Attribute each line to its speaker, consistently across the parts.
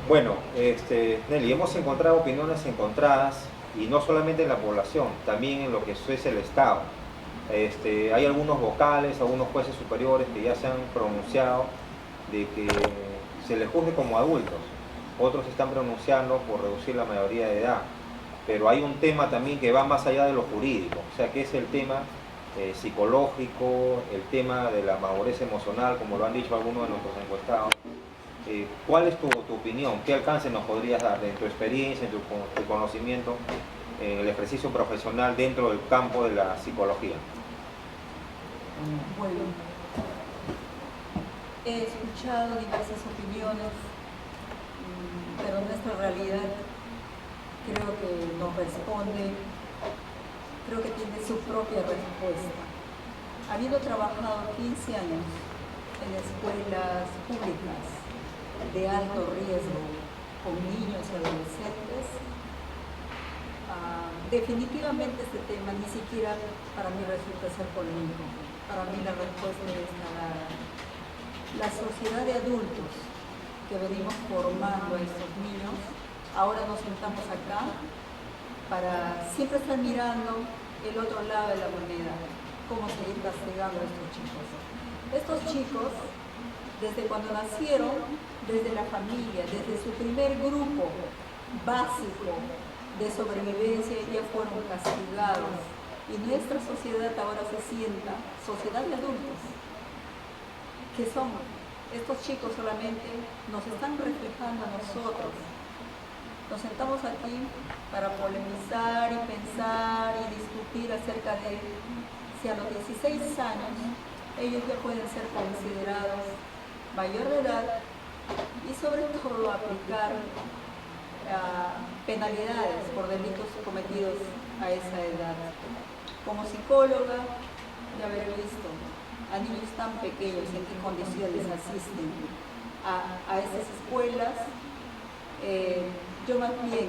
Speaker 1: Bueno, Nelly, hemos encontrado opiniones encontradas y no solamente en la población, también en lo que es el Estado. Hay algunos vocales, algunos jueces superiores que ya se han pronunciado de que se les juzgue como adultos. Otros se están pronunciando por reducir la mayoría de edad. Pero hay un tema también que va más allá de lo jurídico, o sea, que es el tema psicológico, el tema de la madurez emocional, como lo han dicho algunos de nuestros encuestados. ¿Cuál es tu opinión? ¿Qué alcance nos podrías dar en tu experiencia, en tu conocimiento, en el ejercicio profesional dentro del campo de la psicología?
Speaker 2: Bueno, he escuchado diversas opiniones, pero nuestra realidad creo que nos responde, creo que tiene su propia respuesta. Habiendo trabajado 15 años en escuelas públicas de alto riesgo con niños y adolescentes, definitivamente este tema ni siquiera para mí resulta ser polémico. Para mí la respuesta es clara. La sociedad de adultos que venimos formando a estos niños, ahora nos sentamos acá para siempre estar mirando el otro lado de la moneda, cómo seguir castigando a estos chicos. Estos chicos, desde cuando nacieron, desde la familia, desde su primer grupo básico de sobrevivencia, ya fueron castigados. Y nuestra sociedad ahora se sienta, sociedad de adultos, que somos. Estos chicos solamente nos están reflejando a nosotros. Nos sentamos aquí para polemizar y pensar y discutir acerca de si a los 16 años ellos ya pueden ser considerados mayor de edad y sobre todo aplicar penalidades por delitos cometidos a esa edad. Como psicóloga, de haber visto a niños tan pequeños en qué condiciones asisten a esas escuelas, yo más bien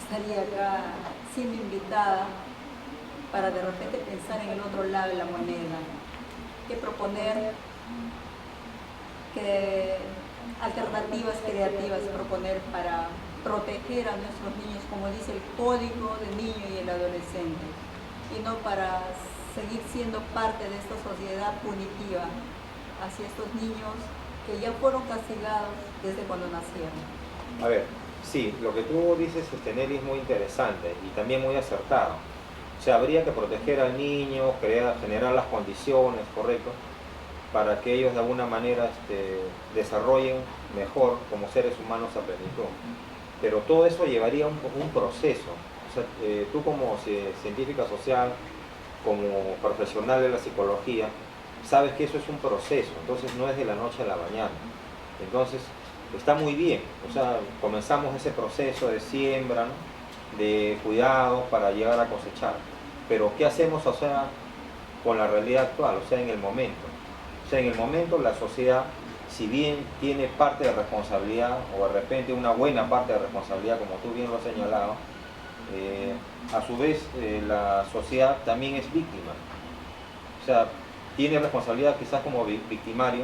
Speaker 2: estaría acá siendo invitada para de repente pensar en el otro lado de la moneda, que proponer, que alternativas creativas proponer para proteger a nuestros niños, como dice el Código del Niño y el Adolescente, y no para seguir siendo parte de esta sociedad punitiva hacia estos niños que ya fueron castigados desde cuando nacieron.
Speaker 1: A ver, sí, lo que tú dices, Nelly, es muy interesante y también muy acertado. O sea, habría que proteger al niño, generar las condiciones, ¿correcto?, para que ellos de alguna manera desarrollen mejor como seres humanos a plenitud. Pero todo eso llevaría un proceso. O sea, tú como científica social, como profesional de la psicología, sabes que eso es un proceso, entonces no es de la noche a la mañana. Entonces, está muy bien, o sea, comenzamos ese proceso de siembra, ¿no?, de cuidado para llegar a cosechar. Pero ¿qué hacemos, o sea, con la realidad actual, o sea, en el momento? O sea, en el momento la sociedad, si bien tiene parte de responsabilidad, o de repente una buena parte de responsabilidad, como tú bien lo has señalado, a su vez la sociedad también es víctima. O sea, tiene responsabilidad quizás como victimario,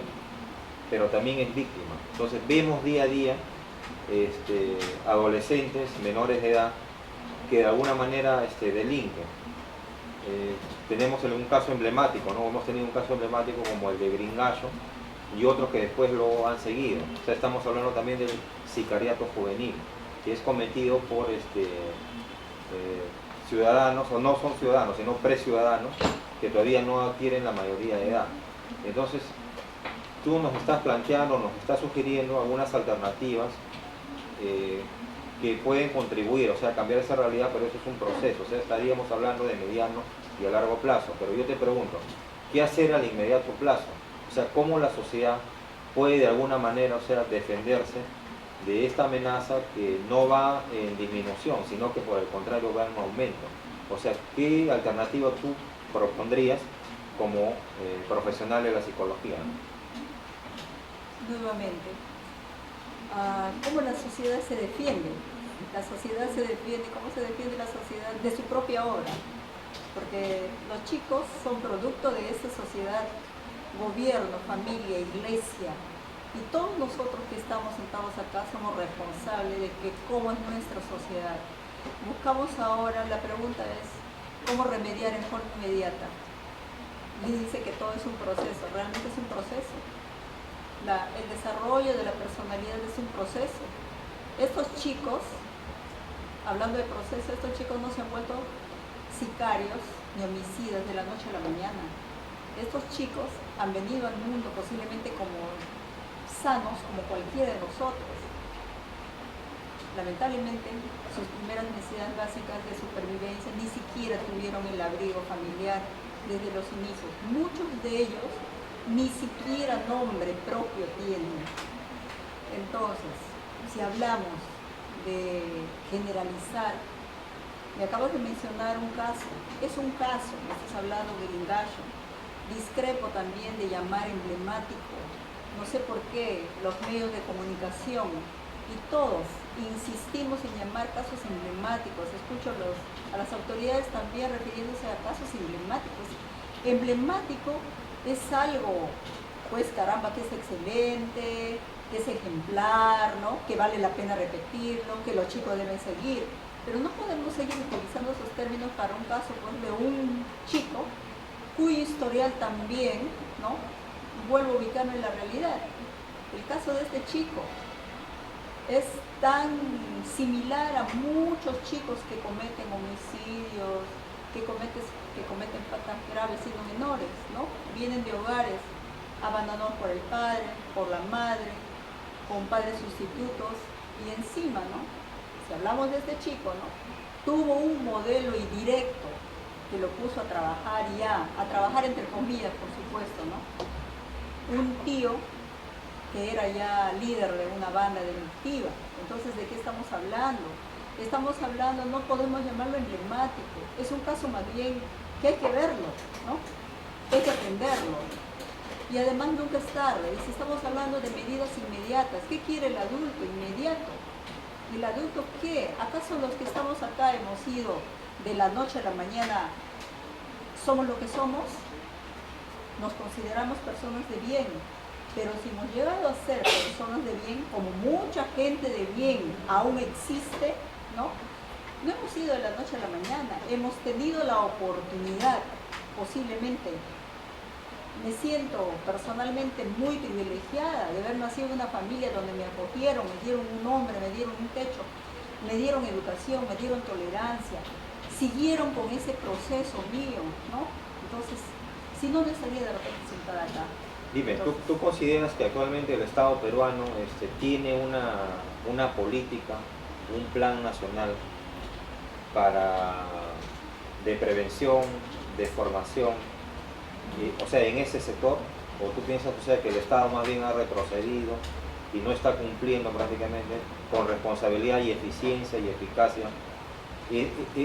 Speaker 1: pero también es víctima. Entonces vemos día a día adolescentes, menores de edad, que de alguna manera delinquen. Tenemos un caso emblemático, ¿no? Hemos tenido un caso emblemático como el de Gringallo y otros que después lo han seguido. O sea, estamos hablando también del sicariato juvenil, que es cometido por ciudadanos, o no son ciudadanos, sino preciudadanos, que todavía no adquieren la mayoría de edad. Entonces, tú nos estás planteando, nos estás sugiriendo algunas alternativas que pueden contribuir, o sea, a cambiar esa realidad, pero eso es un proceso, o sea, estaríamos hablando de mediano y a largo plazo. Pero yo te pregunto, ¿qué hacer al inmediato plazo? O sea, ¿cómo la sociedad puede de alguna manera, o sea, defenderse de esta amenaza que no va en disminución, sino que por el contrario va en aumento? O sea, ¿qué alternativa tú propondrías como profesional de la psicología?
Speaker 2: Nuevamente, ¿cómo la sociedad se defiende? La sociedad se defiende, ¿cómo se defiende la sociedad? De su propia obra, porque los chicos son producto de esta sociedad gobierno, familia, iglesia y todos nosotros que estamos sentados acá somos responsables de que cómo es nuestra sociedad. Buscamos ahora, la pregunta es, ¿cómo remediar en forma inmediata? Y dice que todo es un proceso, realmente es un proceso. El desarrollo de la personalidad es un proceso. Estos chicos, hablando de proceso, estos chicos no se han vuelto sicarios ni homicidas de la noche a la mañana. Estos chicos han venido al mundo posiblemente como sanos, como cualquiera de nosotros. Lamentablemente, sus primeras necesidades básicas de supervivencia ni siquiera tuvieron el abrigo familiar desde los inicios. Muchos de ellos ni siquiera nombre propio tienen. Entonces, si hablamos de generalizar, me acabas de mencionar un caso, es un caso, me estás hablando de Ingallo. Discrepo también de llamar emblemático, no sé por qué los medios de comunicación y todos insistimos en llamar casos emblemáticos. Escucho a las autoridades también refiriéndose a casos emblemáticos. Emblemático es algo, pues caramba, que es excelente, que es ejemplar, ¿no? Que vale la pena repetirlo, que los chicos deben seguir. Pero no podemos seguir utilizando esos términos para un caso, pues, de un chico cuyo historial también, ¿no? Vuelvo a ubicarme en la realidad. El caso de este chico es tan similar a muchos chicos que cometen homicidios, que cometen faltas graves siendo menores, ¿no? Vienen de hogares abandonados por el padre, por la madre, con padres sustitutos y encima, ¿no? Si hablamos de este chico, ¿no? Tuvo un modelo y directo que lo puso a trabajar a trabajar entre comillas, por supuesto, ¿no? Un tío que era ya líder de una banda delictiva. Entonces, ¿de qué estamos hablando? Estamos hablando, no podemos llamarlo emblemático, es un caso más bien que hay que verlo, ¿no? Hay que atenderlo. Y además nunca es tarde. Y si estamos hablando de medidas inmediatas, ¿qué quiere el adulto inmediato? ¿Y el adulto qué? ¿Acaso los que estamos acá hemos ido de la noche a la mañana, somos lo que somos? Nos consideramos personas de bien, pero si hemos llegado a ser personas de bien, como mucha gente de bien aún existe, ¿no? No hemos ido de la noche a la mañana, hemos tenido la oportunidad, posiblemente. Me siento personalmente muy privilegiada de haber nacido en una familia donde me acogieron, me dieron un nombre, me dieron un techo, me dieron educación, me dieron tolerancia, siguieron con ese proceso mío, ¿no? Entonces, si no, no estaría de repente sentada acá.
Speaker 1: Dime, ¿tú consideras que actualmente el Estado peruano tiene una política, un plan nacional de prevención, de formación, o sea, en ese sector? ¿O tú piensas, o sea, que el Estado más bien ha retrocedido y no está cumpliendo prácticamente con responsabilidad y eficiencia y eficacia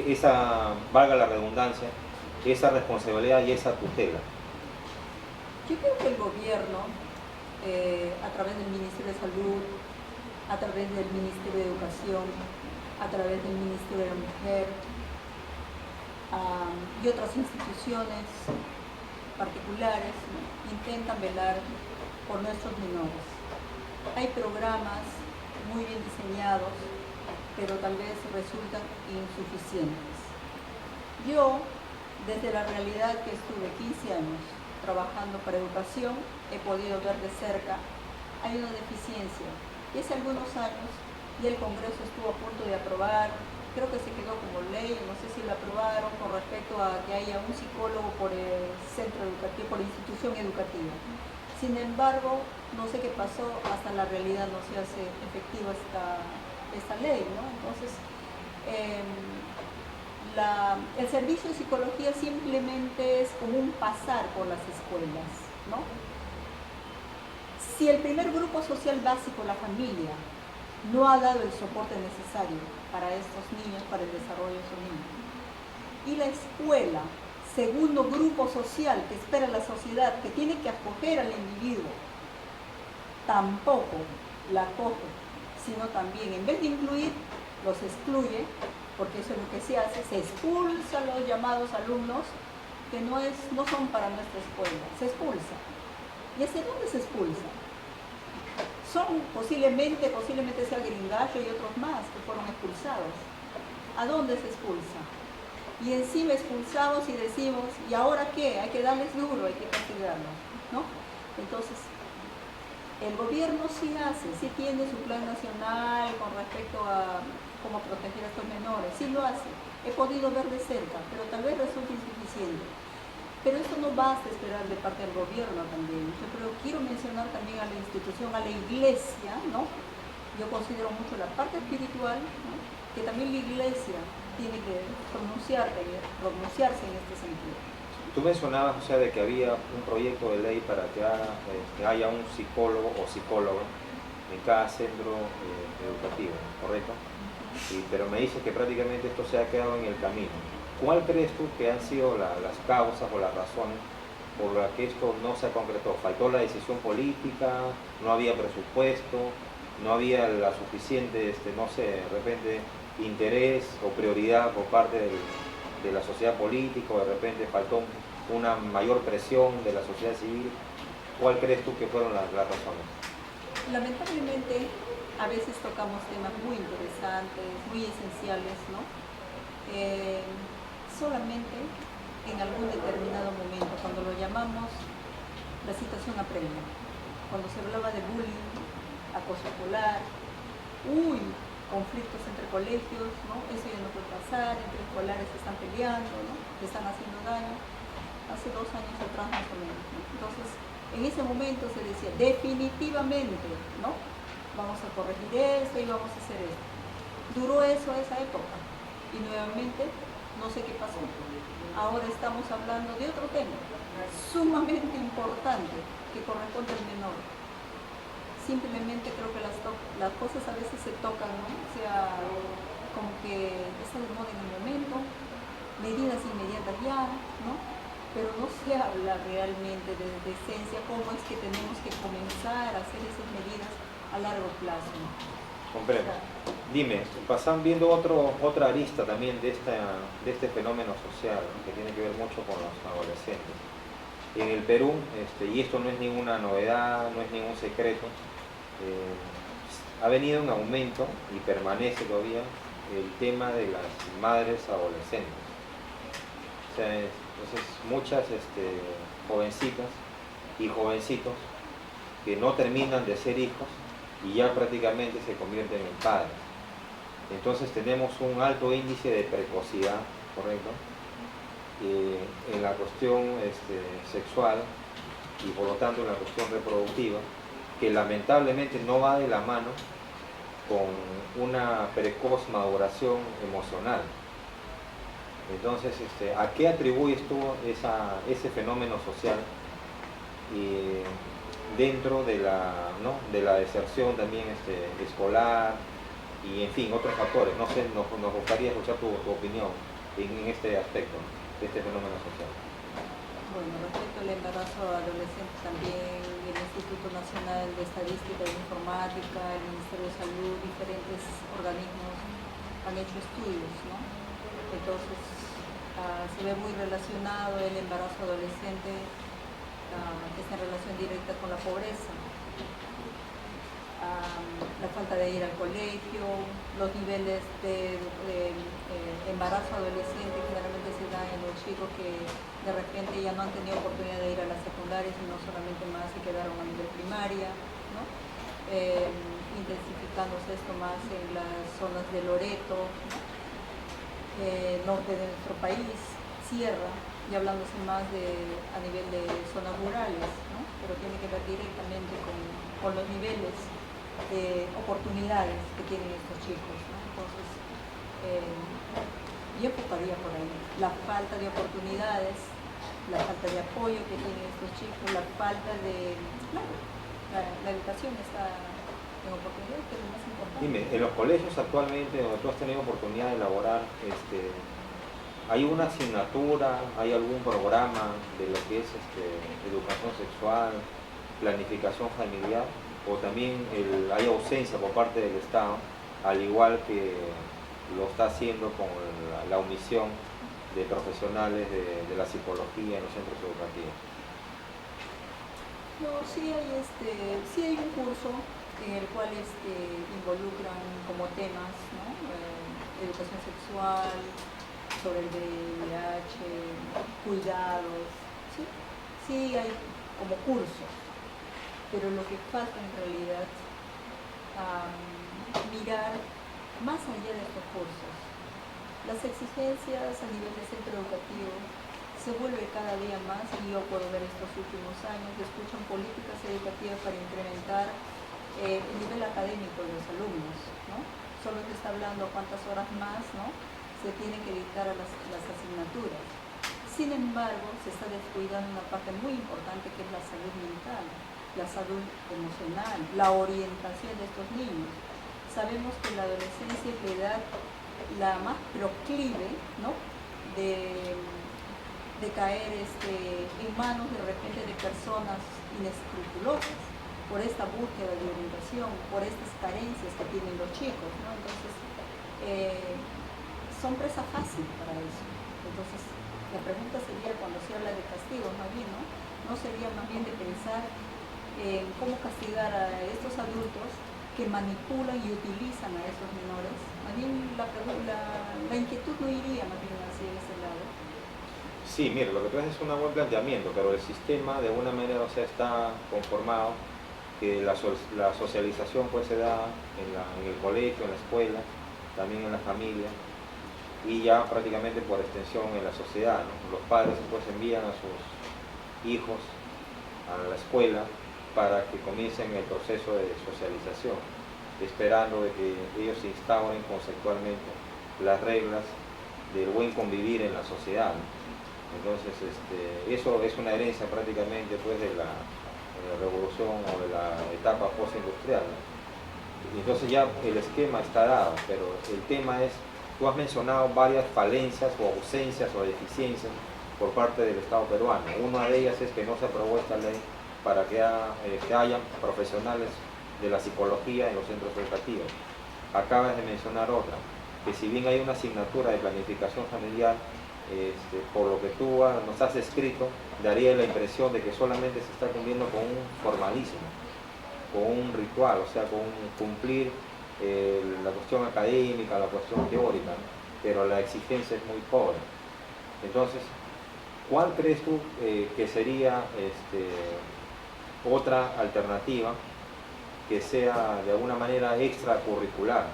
Speaker 1: esa, valga la redundancia, esa responsabilidad y esa tutela?
Speaker 2: Yo creo que el gobierno, a través del Ministerio de Salud, a través del Ministerio de Educación, a través del Ministerio de la Mujer y otras instituciones particulares, ¿no?, intentan velar por nuestros menores. Hay programas muy bien diseñados, pero tal vez resultan insuficientes. Yo, desde la realidad que estuve 15 años trabajando para educación, he podido ver de cerca, hay una deficiencia. Y hace algunos años, y el Congreso estuvo a punto de aprobar, creo que se quedó como ley, no sé si lo aprobaron, con respecto a que haya un psicólogo por el centro educativo, por institución educativa. Sin embargo, no sé qué pasó, hasta la realidad no se hace efectiva esta ley, ¿no? Entonces, el servicio de psicología simplemente es como un pasar por las escuelas, ¿no? Si el primer grupo social básico, la familia, no ha dado el soporte necesario para estos niños, para el desarrollo de esos niños, y la escuela, segundo grupo social que espera la sociedad, que tiene que acoger al individuo, tampoco la acoge, sino también, en vez de incluir, los excluye, porque eso es lo que se hace, se expulsa a los llamados alumnos que no son para nuestra escuela, se expulsa. ¿Y hacia dónde se expulsa? Son posiblemente sea Gringallo y otros más que fueron expulsados. ¿A dónde se expulsa? Y encima expulsados y decimos, ¿y ahora qué? Hay que darles duro, hay que castigarlos, ¿no? Entonces, el gobierno sí tiene su plan nacional con respecto a cómo proteger a estos menores, sí lo hace. He podido ver de cerca, pero tal vez resulte insuficiente. Pero esto no basta esperar de parte del gobierno también. Yo quiero mencionar también a la institución, a la iglesia, ¿no? Yo considero mucho la parte espiritual, ¿no? Que también la iglesia tiene que pronunciarse en este sentido.
Speaker 1: Tú mencionabas, o sea, de que había un proyecto de ley para que haya un psicólogo o psicóloga en cada centro educativo, ¿correcto? Pero me dices que prácticamente esto se ha quedado en el camino. ¿Cuál crees tú que han sido las causas o las razones por las que esto no se concretó? ¿Faltó la decisión política? ¿No había presupuesto? ¿No había la suficiente, no sé, de repente interés o prioridad por parte de la sociedad política, o de repente faltó una mayor presión de la sociedad civil? ¿Cuál crees tú que fueron las razones?
Speaker 2: Lamentablemente, a veces tocamos temas muy interesantes, muy esenciales, ¿no? Solamente en algún determinado momento, cuando lo llamamos la situación apremia, cuando se hablaba de bullying, acoso escolar, conflictos entre colegios, ¿no? Eso ya no puede pasar, entre escolares se están peleando, ¿no? Se están haciendo daño. Hace 2 años atrás más o menos, ¿no? Entonces, en ese momento se decía, definitivamente, ¿no? Vamos a corregir esto y vamos a hacer esto. Duró eso esa época y nuevamente no sé qué pasó. Ahora estamos hablando de otro tema sumamente importante que corresponde al menor. Simplemente creo que las cosas a veces se tocan, ¿no? O sea, como que está de moda en el momento, medidas inmediatas ya, ¿no? Pero no se habla realmente de decencia, cómo es que tenemos que comenzar a hacer esas medidas a largo plazo.
Speaker 1: Comprendo. Dime, viendo otra arista también de este fenómeno social, que tiene que ver mucho con los adolescentes. En el Perú, y esto no es ninguna novedad, no es ningún secreto, ha venido en aumento y permanece todavía el tema de las madres adolescentes. O sea, entonces muchas jovencitas y jovencitos que no terminan de ser hijos y ya prácticamente se convierten en padres. Entonces tenemos un alto índice de precocidad, ¿correcto? En la cuestión sexual y por lo tanto en la cuestión reproductiva, que lamentablemente no va de la mano con una precoz maduración emocional. Entonces, ¿a qué atribuyes tú ese fenómeno social dentro de la deserción también escolar y en fin, otros factores? No sé, nos gustaría escuchar tu opinión en este aspecto, ¿no?, de este fenómeno social.
Speaker 2: Bueno, respecto al embarazo adolescente también el Instituto Nacional de Estadística e Informática, el Ministerio de Salud, diferentes organismos han hecho estudios, ¿no? Entonces se ve muy relacionado el embarazo adolescente, que está en relación directa con la pobreza, la falta de ir al colegio, los niveles de embarazo adolescente generalmente se dan en los chicos que de repente ya no han tenido oportunidad de ir a la secundaria, sino solamente más se quedaron a nivel primaria, ¿no? Intensificándose esto más en las zonas de Loreto, ¿no? Norte de nuestro país, sierra, y hablándose más a nivel de zonas rurales, ¿no? Pero tiene que ver directamente con los niveles de oportunidades que tienen estos chicos, ¿no? Entonces, yo enfocaría por ahí la falta de oportunidades, la falta de apoyo que tienen estos chicos, la falta de... Claro, la educación está en oportunidades, que es lo más importante.
Speaker 1: Dime, en los colegios actualmente, donde tú has tenido oportunidad de elaborar, ¿hay una asignatura, hay algún programa de lo que es educación sexual, planificación familiar? ¿O también hay ausencia por parte del Estado, al igual que lo está haciendo con la omisión de profesionales de la psicología en los centros educativos?
Speaker 2: No, sí hay un curso en el cual involucran como temas, ¿no? Educación sexual, sobre el VIH, cuidados, ¿sí? Sí hay como cursos, pero lo que falta en realidad mirar más allá de estos cursos. Las exigencias a nivel de centro educativo se vuelve cada día más, y yo puedo ver estos últimos años, escuchan políticas educativas para incrementar el nivel académico de los alumnos, ¿no? Solo se está hablando cuántas horas más, ¿no?, se tienen que dedicar a las asignaturas. Sin embargo, se está descuidando una parte muy importante, que es la salud mental, la salud emocional, la orientación de estos niños. Sabemos que la adolescencia es la edad la más proclive, ¿no?, de caer en manos de repente de personas inescrupulosas, por esta búsqueda de orientación, por estas carencias que tienen los chicos, ¿no? Entonces, son presa fácil para eso. Entonces, la pregunta sería, cuando se habla de castigos, más bien, ¿no? ¿No sería más bien de pensar en cómo castigar a estos adultos que manipulan y utilizan a esos menores? Más bien la inquietud no iría más bien hacia ese lado.
Speaker 1: Sí, mire, lo que tú haces es un buen planteamiento, pero el sistema de alguna manera, o sea, está conformado que la socialización pues se da en el colegio, en la escuela, también en la familia, y ya prácticamente por extensión en la sociedad, ¿no? Los padres pues envían a sus hijos a la escuela para que comiencen el proceso de socialización, esperando de que ellos se instauren conceptualmente las reglas del buen convivir en la sociedad, ¿no? Entonces, eso es una herencia prácticamente pues de la revolución o de la etapa postindustrial, ¿no? Y entonces ya el esquema está dado, pero el tema es, tú has mencionado varias falencias o ausencias o deficiencias por parte del Estado peruano. Una de ellas es que no se aprobó esta ley para que haya profesionales de la psicología en los centros educativos. Acabas de mencionar otra, que si bien hay una asignatura de planificación familiar, por lo que tú nos has escrito, daría la impresión de que solamente se está cumpliendo con un formalismo, con un ritual, o sea, con cumplir la cuestión académica, la cuestión teórica, ¿no? Pero la exigencia es muy pobre. Entonces, ¿cuál crees tú que sería otra alternativa que sea de alguna manera extracurricular?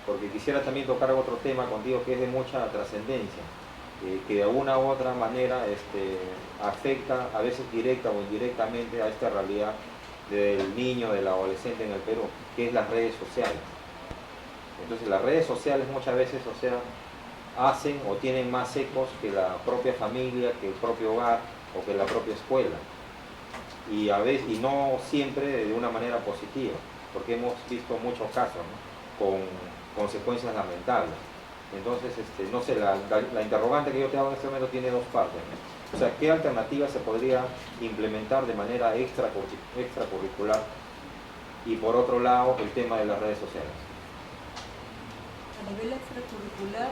Speaker 1: Porque quisiera también tocar otro tema contigo que es de mucha trascendencia, que de alguna u otra manera afecta, a veces directa o indirectamente, a esta realidad del niño, del adolescente en el Perú, que es las redes sociales. Entonces las redes sociales muchas veces, o sea, hacen o tienen más ecos que la propia familia, que el propio hogar o que la propia escuela. Y a veces, y no siempre de una manera positiva, porque hemos visto muchos casos, ¿no?, con consecuencias lamentables. Entonces, no sé, la interrogante que yo te hago en este momento tiene dos partes, ¿no? O sea, ¿qué alternativa se podría implementar de manera extracurricular? Y por otro lado, el tema de las redes sociales.
Speaker 2: A nivel extracurricular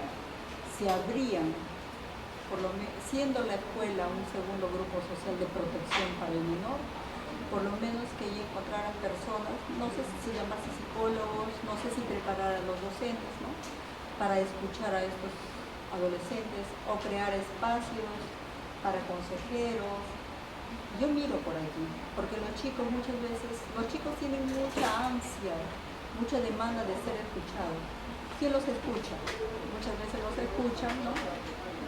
Speaker 2: se habrían, siendo la escuela un segundo grupo social de protección para el menor, por lo menos que allí encontraran personas, no sé si llamarse psicólogos, no sé si preparar a los docentes, ¿no?, para escuchar a estos adolescentes, o crear espacios para consejeros. Yo miro por aquí, porque los chicos tienen mucha ansia, mucha demanda de ser escuchados. ¿Quién los escucha? Muchas veces los escuchan, ¿no?,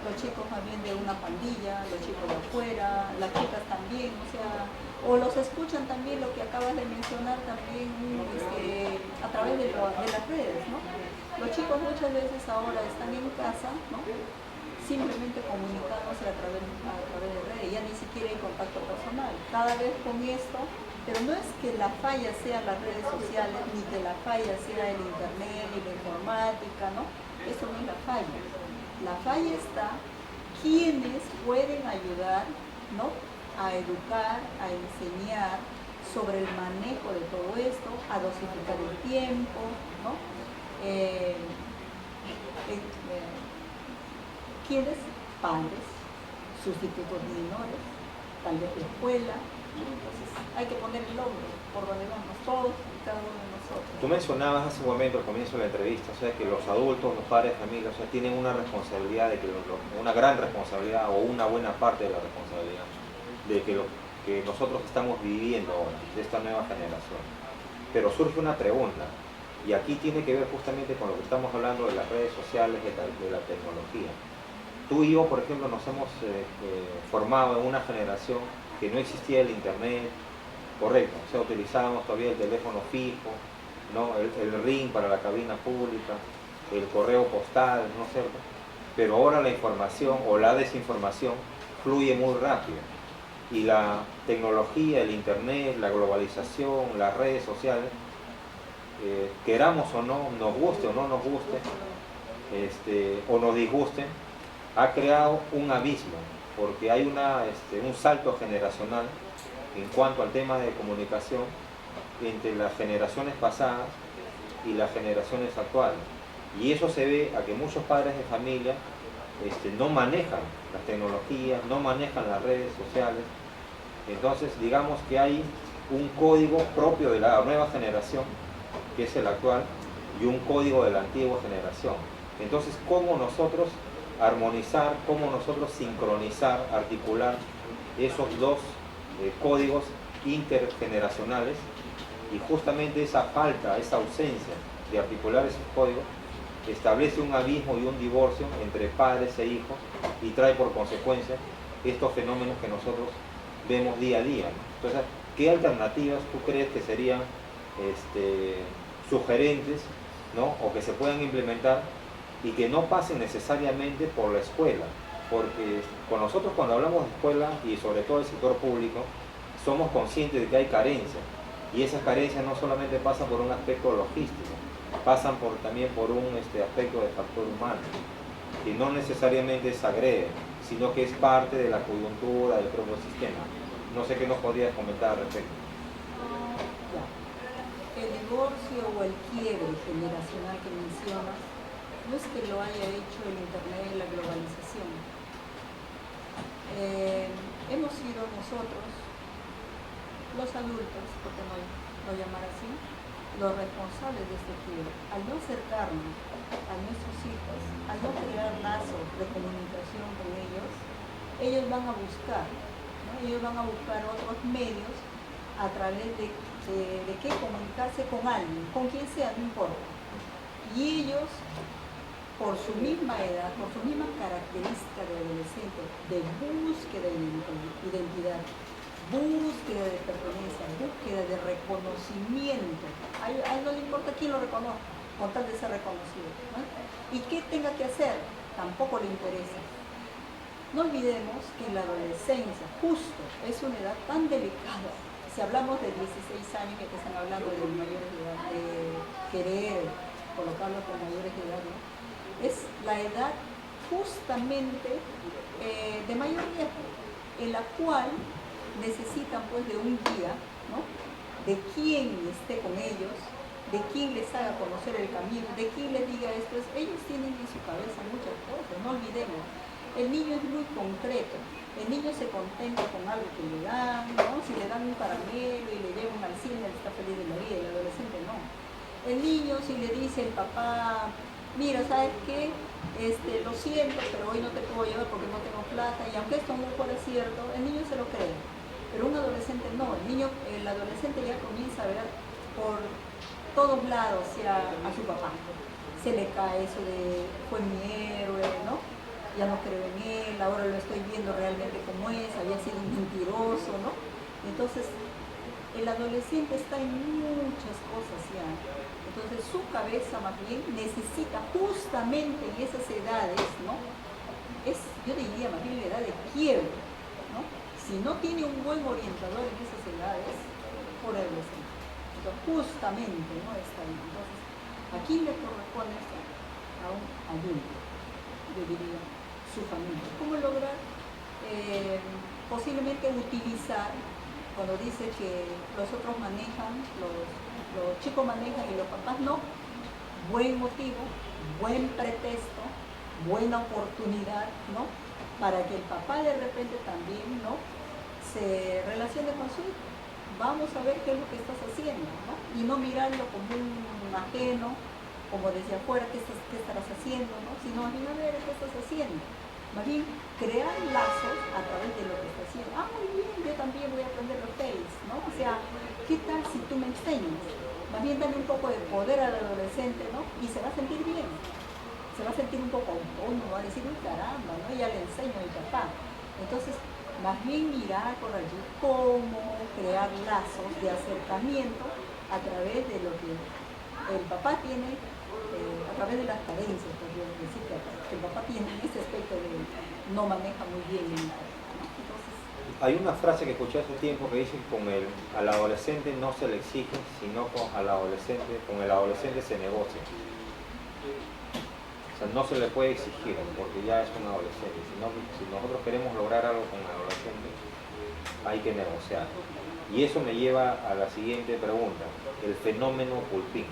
Speaker 2: los chicos más bien de una pandilla, los chicos de afuera, las chicas también, o sea, o los escuchan también, lo que acabas de mencionar también, a través de las redes, ¿no? Los chicos muchas veces ahora están en casa, ¿no?, simplemente comunicándose a través de redes, ya ni siquiera en contacto personal, cada vez con esto. Pero no es que la falla sea las redes sociales, ni que la falla sea el internet, ni la informática, ¿no? Eso no es la falla. La falla está quienes pueden ayudar, ¿no?, a educar, a enseñar sobre el manejo de todo esto, a dosificar el tiempo, ¿no? ¿Quiénes? Padres, sustitutos menores, tal vez la escuela, Entonces hay que poner el hombro por donde vamos, todos y cada uno de nosotros.
Speaker 1: Tú mencionabas hace un momento al comienzo de la entrevista, o sea, que los adultos, los padres de familia, o sea, tienen una responsabilidad, una gran responsabilidad o una buena parte de la responsabilidad de que lo que nosotros estamos viviendo ahora, de esta nueva generación. Pero surge una pregunta, y aquí tiene que ver justamente con lo que estamos hablando de las redes sociales, de la tecnología. Tú y yo, por ejemplo, nos hemos formado en una generación que no existía el internet, correcto, o sea, utilizábamos todavía el teléfono fijo, ¿no? el ring para la cabina pública, el correo postal, ¿no es cierto? Pero ahora la información o la desinformación fluye muy rápido y la tecnología, el internet, la globalización, las redes sociales, queramos o no, nos guste o no nos guste, o nos disguste, ha creado un abismo, porque hay un salto generacional en cuanto al tema de comunicación entre las generaciones pasadas y las generaciones actuales. Y eso se ve a que muchos padres de familia no manejan las tecnologías, no manejan las redes sociales. Entonces, digamos que hay un código propio de la nueva generación, que es el actual, y un código de la antigua generación. Entonces, ¿cómo nosotros armonizar, cómo nosotros sincronizar, articular esos dos códigos intergeneracionales? Y justamente esa falta, esa ausencia de articular esos códigos establece un abismo y un divorcio entre padres e hijos y trae por consecuencia estos fenómenos que nosotros vemos día a día, ¿no? Entonces, ¿qué alternativas tú crees que serían sugerentes, ¿no? O que se puedan implementar y que no pasen necesariamente por la escuela? Porque con nosotros, cuando hablamos de escuela y sobre todo el sector público, somos conscientes de que hay carencias, y esas carencias no solamente pasan por un aspecto logístico, pasan también por un aspecto de factor humano, que no necesariamente es agrede, sino que es parte de la coyuntura del propio sistema. No sé qué nos podrías comentar al respecto.
Speaker 2: El divorcio o el quiebre generacional que mencionas no es que lo haya hecho el internet y la globalización. Hemos sido nosotros, los adultos, porque no llamar así, los responsables de este quiebre. Al no acercarnos a nuestros hijos, al no crear lazos de comunicación con ellos van a buscar, ¿no? Ellos van a buscar otros medios a través de qué comunicarse con alguien, con quien sea, no importa. Y ellos, por su misma edad, por su misma característica de adolescente, de búsqueda de identidad, búsqueda de pertenencia, búsqueda de reconocimiento. A él no le importa quién lo reconozca, con tal de ser reconocido, ¿no? Y qué tenga que hacer, tampoco le interesa. No olvidemos que la adolescencia, justo, es una edad tan delicada. Si hablamos de 16 años, que te están hablando de mayores de edad, de querer colocarlos con mayores de edad, ¿no? Es la edad justamente de mayor riesgo, en la cual necesitan pues de un guía, ¿no? De quien esté con ellos, de quien les haga conocer el camino, de quien les diga esto. Ellos tienen en su cabeza muchas cosas, no olvidemos. El niño es muy concreto, el niño se contenta con algo que le dan, ¿no? Si le dan un caramelo y le llevan al cine, él está feliz de la vida, el adolescente no. El niño, si le dice el papá, mira, ¿sabes qué? Lo siento, pero hoy no te puedo llevar porque no tengo plata, y aunque esto no fuera cierto, el niño se lo cree. Pero un adolescente no, el adolescente ya comienza a ver por todos lados a su papá. Se le cae eso de, fue mi héroe, ¿no? Ya no creo en él, ahora lo estoy viendo realmente como es, había sido un mentiroso, ¿no? Entonces, el adolescente está en muchas cosas ya. Entonces, su cabeza más bien necesita justamente en esas edades, ¿no? Yo diría más bien la edad de quiebre, ¿no? Si no tiene un buen orientador en esas edades, por el adolescente. Entonces, justamente, ¿no? Está ahí. Entonces, aquí le corresponde a un adulto, yo diría, su familia. ¿Cómo lograr posiblemente utilizar, cuando dice que los otros manejan, los chicos manejan y los papás no? Buen motivo, buen pretexto, buena oportunidad, ¿no? Para que el papá de repente también, ¿no? se relacione con su hijo. Vamos a ver qué es lo que estás haciendo, ¿no? Y no mirarlo como un ajeno, como desde afuera, qué estarás haciendo, ¿no? Sino más bien a ver qué estás haciendo. Más bien crear lazos a través de lo que estás haciendo. Ah, muy bien, yo también voy a aprender los Face, ¿no? O sea, ¿qué tal si tú me enseñas? Más bien dale un poco de poder al adolescente, ¿no? Y se va a sentir bien. Se va a sentir un poco autónomo, va a decir, uy, caramba, ¿no? Ya le enseño a mi papá. Entonces, más bien mirar por allí cómo crear lazos de acercamiento a través de lo que el papá tiene, a través de las carencias, podría decir que el papá tiene ese aspecto de no maneja muy bien el arte, ¿no? Entonces,
Speaker 1: hay una frase que escuché hace tiempo que dice que al adolescente no se le exige, sino con el adolescente se negocia. O sea, no se le puede exigir porque ya es un adolescente. Si nosotros queremos lograr algo con el adolescente, hay que negociar. Y eso me lleva a la siguiente pregunta, el fenómeno pulpín,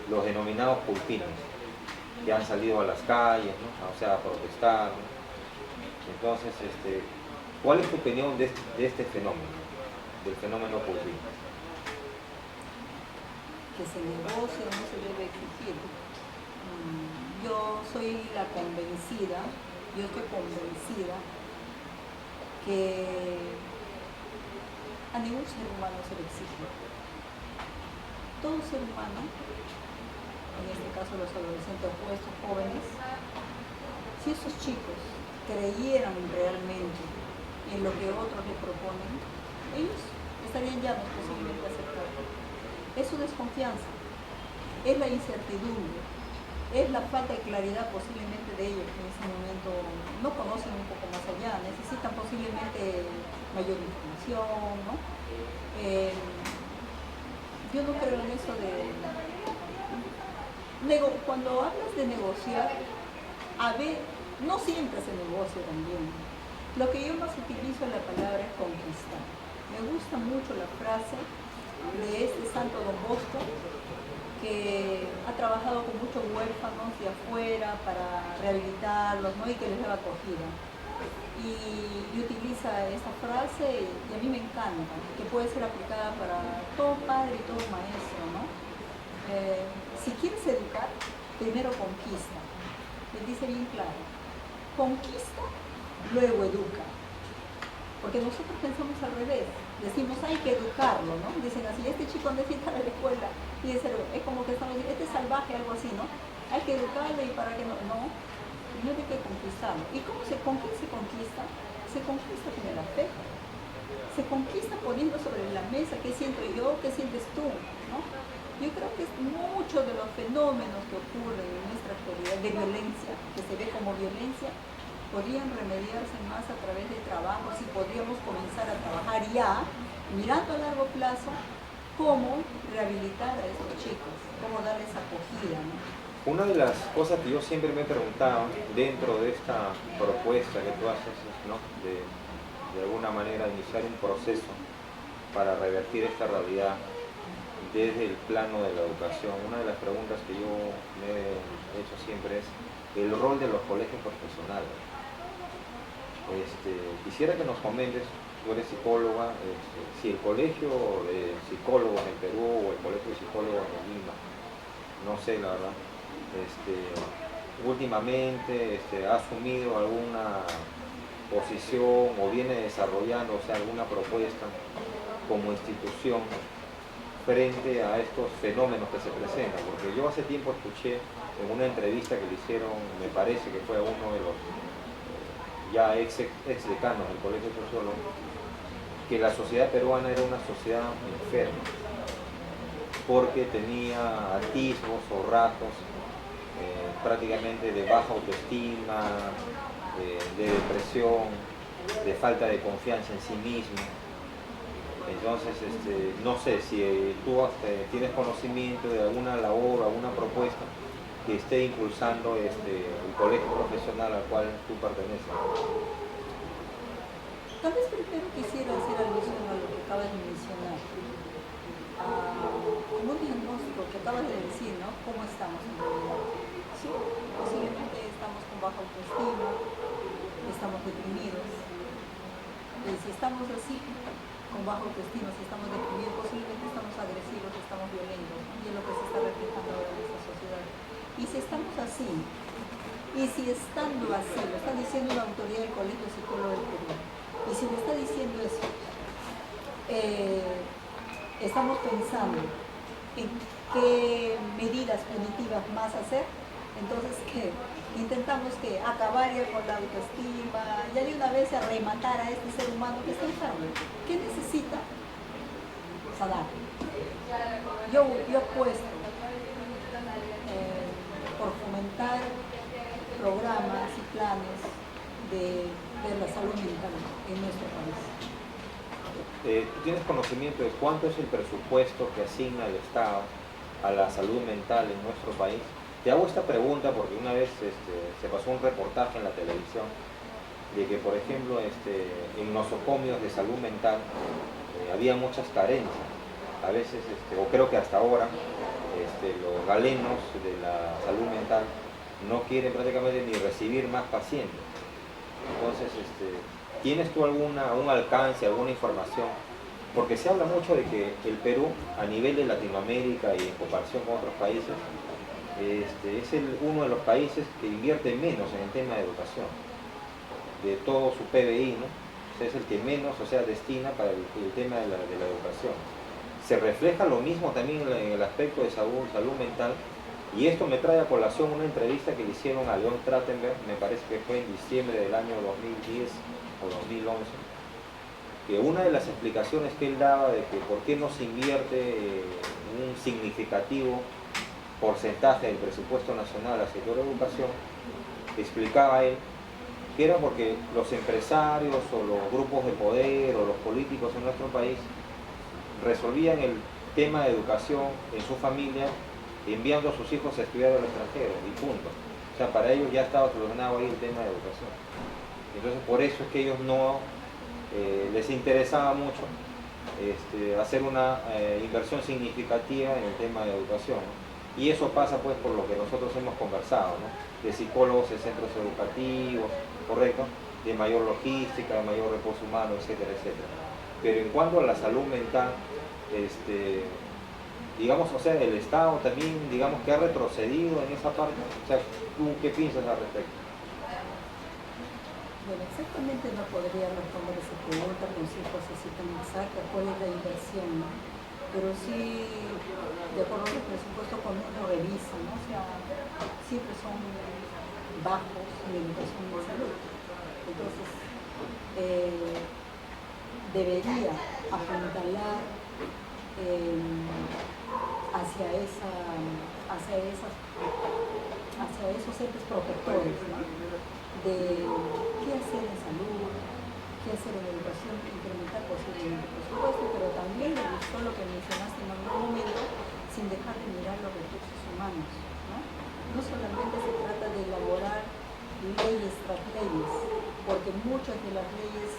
Speaker 1: los denominados pulpines, que han salido a las calles, ¿no? O sea, a protestar, ¿no? Entonces, ¿cuál es tu opinión de este fenómeno, del fenómeno pulpín?
Speaker 2: que se negocia no se debe exigir. Yo soy la convencida, yo estoy convencida que a ningún ser humano se le exige. Todo ser humano, en este caso los adolescentes o estos jóvenes, si esos chicos creyeran realmente en lo que otros les proponen, ellos estarían llanos posiblemente a aceptarlo. Es su desconfianza, es la incertidumbre, es la falta de claridad posiblemente de ellos que en ese momento no conocen un poco más allá, necesitan posiblemente mayor información, ¿no? Yo no creo en eso de... Cuando hablas de negociar, no siempre se negocia también. Lo que yo más utilizo en la palabra es conquistar. Me gusta mucho la frase de este santo Don Bosco, que ha trabajado con muchos huérfanos de afuera para rehabilitarlos, ¿no? Y que les daba acogida. Y utiliza esta frase y a mí me encanta, que puede ser aplicada para todo padre y todo maestro, ¿no? Si quieres educar, primero conquista. Les dice bien claro, conquista, luego educa. Porque nosotros pensamos al revés, decimos hay que educarlo, ¿no? Dicen así, este chico necesita ir a la escuela, y es como que estamos diciendo, este es salvaje, algo así, ¿no? Hay que educarlo y para que no, primero hay que conquistarlo. ¿Y cómo se conquista? Se conquista con el afecto, se conquista poniendo sobre la mesa qué siento yo, qué sientes tú, ¿no? Yo creo que muchos de los fenómenos que ocurren en nuestra actualidad de violencia, que se ve como violencia, podrían remediarse más a través de trabajo, si podríamos comenzar a trabajar ya, mirando a largo plazo, cómo rehabilitar a estos chicos, cómo darles acogida, ¿no?
Speaker 1: Una de las cosas que yo siempre me he preguntado dentro de esta propuesta que tú haces, ¿no? de alguna manera iniciar un proceso para revertir esta realidad desde el plano de la educación. Una de las preguntas que yo me he hecho siempre es el rol de los colegios profesionales. Quisiera que nos comentes, tú eres psicóloga, si el colegio de psicólogos en Perú o el colegio de psicólogos en Lima, no sé la verdad, últimamente ha asumido alguna posición o viene desarrollándose alguna propuesta como institución frente a estos fenómenos que se presentan, porque yo hace tiempo escuché en una entrevista que le hicieron, me parece que fue a uno de los ya ex decanos del Colegio de Sociólogos, que la sociedad peruana era una sociedad enferma, porque tenía atisbos o ratos prácticamente de baja autoestima, de depresión, de falta de confianza en sí mismo. Entonces, no sé si tú tienes conocimiento de alguna labor, alguna propuesta que esté impulsando el colegio profesional al cual tú perteneces.
Speaker 2: Tal vez primero quisiera hacer alusión a lo que acabas de mencionar, como un diagnóstico que acabas de decir, ¿no? ¿Cómo estamos en realidad? Sí, posiblemente estamos con baja autoestima, estamos deprimidos, Si estamos así, con baja autoestima, si estamos deprimidos, posiblemente estamos agresivos, estamos violentos, ¿no? Y es lo que se está reflejando ahora en nuestra sociedad. Y si estamos así, y si estando así, lo está diciendo una autoridad del Colegio de Psicólogos del Perú, y si me está diciendo eso, estamos pensando en qué medidas punitivas más hacer, entonces ¿qué? Intentamos que acabar ya con la autoestima, ya de una vez a rematar a este ser humano que está enfermo. ¿Qué necesita? Sanar. Yo apuesto por fomentar programas y planes de la salud mental en nuestro país.
Speaker 1: ¿Tú tienes conocimiento de cuánto es el presupuesto que asigna el Estado a la salud mental en nuestro país? Te hago esta pregunta porque una vez se pasó un reportaje en la televisión de que, por ejemplo, en nosocomios de salud mental había muchas carencias. A veces, o creo que hasta ahora, los galenos de la salud mental no quieren prácticamente ni recibir más pacientes. Entonces, ¿tienes tú un alcance, alguna información? Porque se habla mucho de que el Perú, a nivel de Latinoamérica y en comparación con otros países, es uno de los países que invierte menos en el tema de educación, de todo su PBI, ¿no? O sea, es el que menos, destina para el tema de la educación. Se refleja lo mismo también en el aspecto de salud mental, y esto me trae a colación una entrevista que le hicieron a León Trachtenberg, me parece que fue en diciembre del año 2010 o 2011, que una de las explicaciones que él daba de que por qué no se invierte un significativo porcentaje del presupuesto nacional al sector de educación, explicaba él que era porque los empresarios o los grupos de poder o los políticos en nuestro país resolvían el tema de educación en su familia enviando a sus hijos a estudiar al extranjero y punto. O sea, para ellos ya estaba solucionado ahí el tema de educación. Entonces por eso es que ellos no les interesaba mucho hacer una inversión significativa en el tema de educación, ¿no? Y eso pasa pues por lo que nosotros hemos conversado, ¿no? De psicólogos en centros educativos, ¿correcto? De mayor logística, de mayor recurso humano, etcétera, etcétera. Pero en cuanto a la salud mental, digamos, el Estado también, digamos, que ha retrocedido en esa parte. O sea, ¿tú qué piensas al respecto?
Speaker 2: Bueno, exactamente no podría responder esa pregunta con cifras así tan exactas, cuál es la inversión, ¿no? Pero sí, de acuerdo al presupuesto, cuando uno revisa, ¿no? O sea, siempre son bajos en educación de salud. Entonces, debería apuntalar hacia esos entes protectores, ¿no? De qué hacer en salud, qué hacer en educación, incrementar posiblemente el presupuesto, pero también me gustó lo que mencionaste en algún momento, sin dejar de mirar los recursos humanos, ¿no? No solamente se trata de elaborar leyes tras leyes, porque muchas de las leyes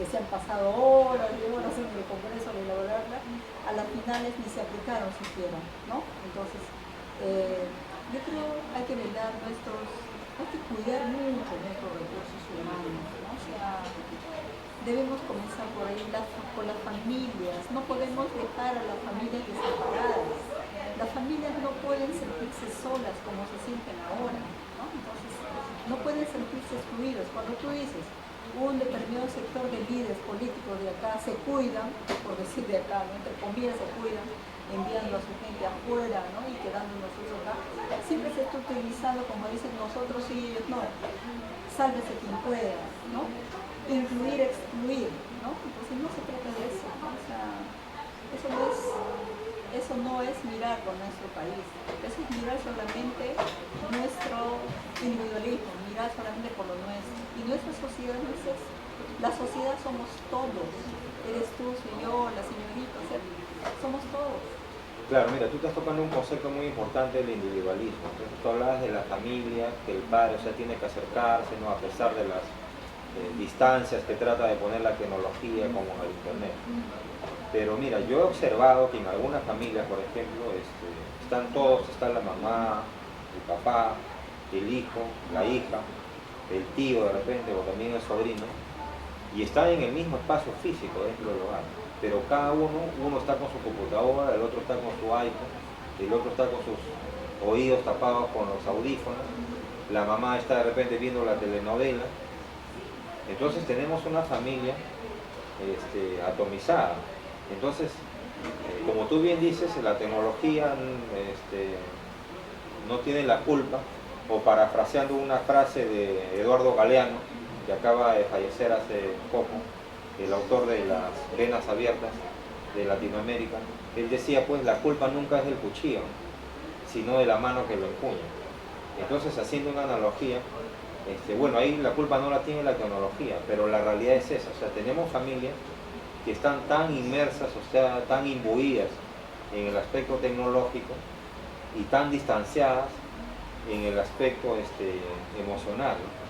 Speaker 2: que se han pasado horas y horas en el Congreso de elaborarla, a las finales ni se aplicaron siquiera, ¿no? Entonces, yo creo que hay que velar hay que cuidar mucho nuestros recursos humanos, ¿no? O sea, debemos comenzar por ahí, por las familias. No podemos dejar a las familias desamparadas. Las familias no pueden sentirse solas como se sienten ahora, ¿no? Entonces, no pueden sentirse excluidos. Cuando tú dices, un determinado sector de líderes políticos de acá se cuidan, por decir de acá, ¿no? Entre comillas se cuidan, enviando a su gente afuera, ¿no? Y quedando nosotros acá, siempre se está utilizando, como dicen nosotros y ellos no, sálvese quien pueda, ¿no? Incluir, excluir, ¿no? Entonces no se trata de eso, ¿no? O sea, eso no es mirar por nuestro país, eso es mirar solamente nuestro individualismo, mirar solamente por lo nuestro. Y nuestra sociedad no es eso. La sociedad somos todos, eres tú, soy yo, la señorita, o sea, somos todos.
Speaker 1: Claro, mira, tú estás tocando un concepto muy importante del individualismo. Entonces, tú hablabas de la familia, que el padre, tiene que acercarse, ¿no? A pesar de las distancias que trata de poner la tecnología como el internet. Pero mira, yo he observado que en algunas familias, por ejemplo, están todos, está la mamá, el papá, el hijo, la hija, el tío de repente, o también el sobrino, y está en el mismo espacio físico dentro del hogar, pero cada uno está con su computadora, el otro está con su iPad, el otro está con sus oídos tapados con los audífonos, la mamá está de repente viendo la telenovela. Entonces tenemos una familia atomizada. Entonces, como tú bien dices, la tecnología no tiene la culpa, o parafraseando una frase de Eduardo Galeano, que acaba de fallecer hace poco, el autor de Las Venas Abiertas de Latinoamérica, él decía, pues la culpa nunca es del cuchillo, sino de la mano que lo empuña. Entonces, haciendo una analogía, bueno, ahí la culpa no la tiene la tecnología, pero la realidad es esa. O sea, tenemos familias que están tan inmersas, o sea, tan imbuidas en el aspecto tecnológico y tan distanciadas en el aspecto emocional, ¿no?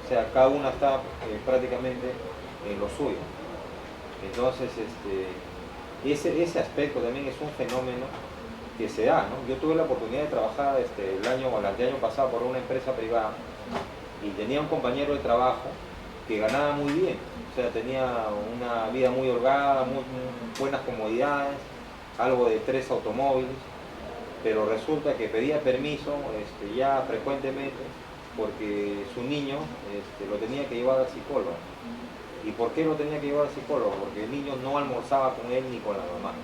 Speaker 1: O sea, cada una está prácticamente en lo suyo. Entonces, ese aspecto también es un fenómeno que se da, ¿no? Yo tuve la oportunidad de trabajar el año pasado por una empresa privada y tenía un compañero de trabajo que ganaba muy bien, o sea, tenía una vida muy holgada, muy buenas comodidades, algo de 3 automóviles, pero resulta que pedía permiso ya frecuentemente porque su niño lo tenía que llevar al psicólogo. ¿Y por qué lo tenía que llevar al psicólogo? Porque el niño no almorzaba con él ni con la mamá.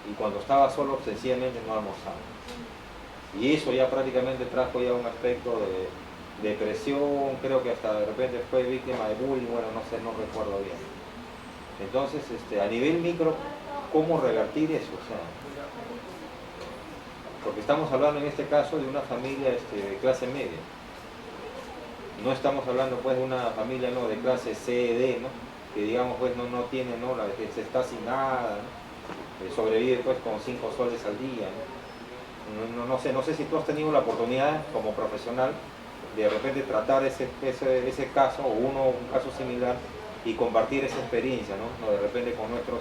Speaker 1: Y cuando estaba solo, sencillamente no almorzaba. Y eso ya prácticamente trajo ya un aspecto de depresión, creo que hasta de repente fue víctima de bullying, bueno, no sé, no recuerdo bien. Entonces, a nivel micro, ¿cómo revertir eso? O sea, porque estamos hablando en este caso de una familia de clase media. No estamos hablando pues de una familia no de clase C, D, ¿no? Que digamos pues no tiene, ¿no? Que se está sin nada, ¿no? Sobrevive pues con 5 soles al día, ¿no? No sé si tú has tenido la oportunidad como profesional de repente tratar ese caso o un caso similar y compartir esa experiencia, ¿no? De repente con nuestros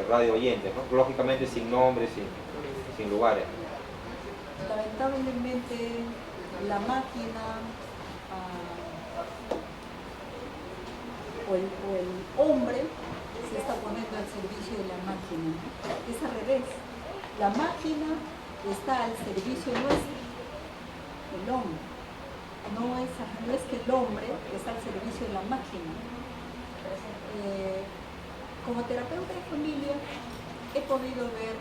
Speaker 1: radio oyentes, ¿no? Lógicamente sin nombres, sin lugares.
Speaker 2: Lamentablemente la máquina o el hombre se está poniendo al servicio de la máquina. Es al revés. La máquina está al servicio nuestro, el hombre. No es que el hombre está al servicio de la máquina. Como terapeuta de familia he podido ver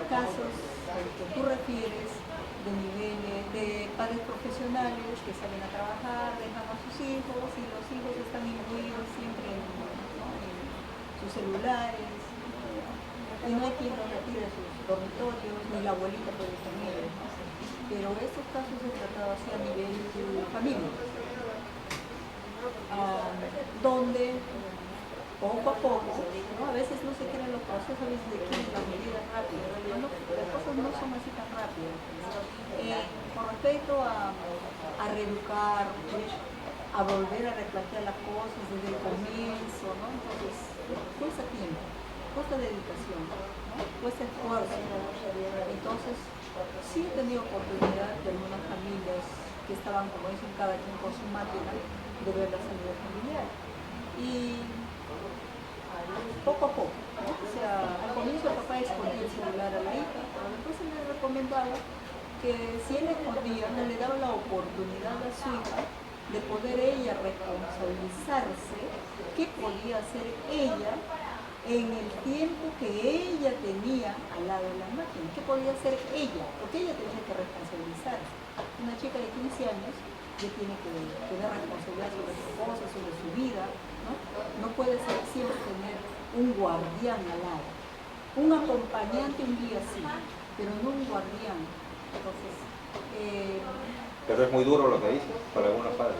Speaker 2: casos que tú refieres de niveles de padres profesionales que salen a trabajar, dejan a sus hijos y los hijos están imbuidos siempre en sus celulares y no hay quien los retire de sus dormitorios, ni la abuelita puede con ellos. Pero estos casos he tratado así a nivel de familia, donde poco a poco, ¿no? A veces no se quieren los procesos, a veces se quieren las medidas rápidas, las cosas no son así tan rápidas. Con respecto a reeducar, a volver a replantear las cosas desde el comienzo, ¿no? Entonces, cuesta tiempo, cuesta dedicación, ¿no? Cuesta esfuerzo. Entonces, sí he tenido oportunidad de algunas familias que estaban, como dicen, cada quien con su máquina, de ver la salud familiar. Y poco a poco, ¿no? O sea, al comienzo el papá escondía el celular a la hija, pero después se le recomendaba que si él escondía, no le daba la oportunidad a su hija de poder ella responsabilizarse qué podía hacer ella en el tiempo que ella tenía al lado de la máquina, qué podía hacer ella, porque ella tenía que responsabilizarse. Una chica de 15 años ya tiene que tener responsabilidad sobre sus cosas, sobre su vida, ¿no? No puede siempre tener un guardián al lado. Un acompañante un día sí, pero no un guardián. Entonces,
Speaker 1: pero es muy duro lo que dice para algunos padres.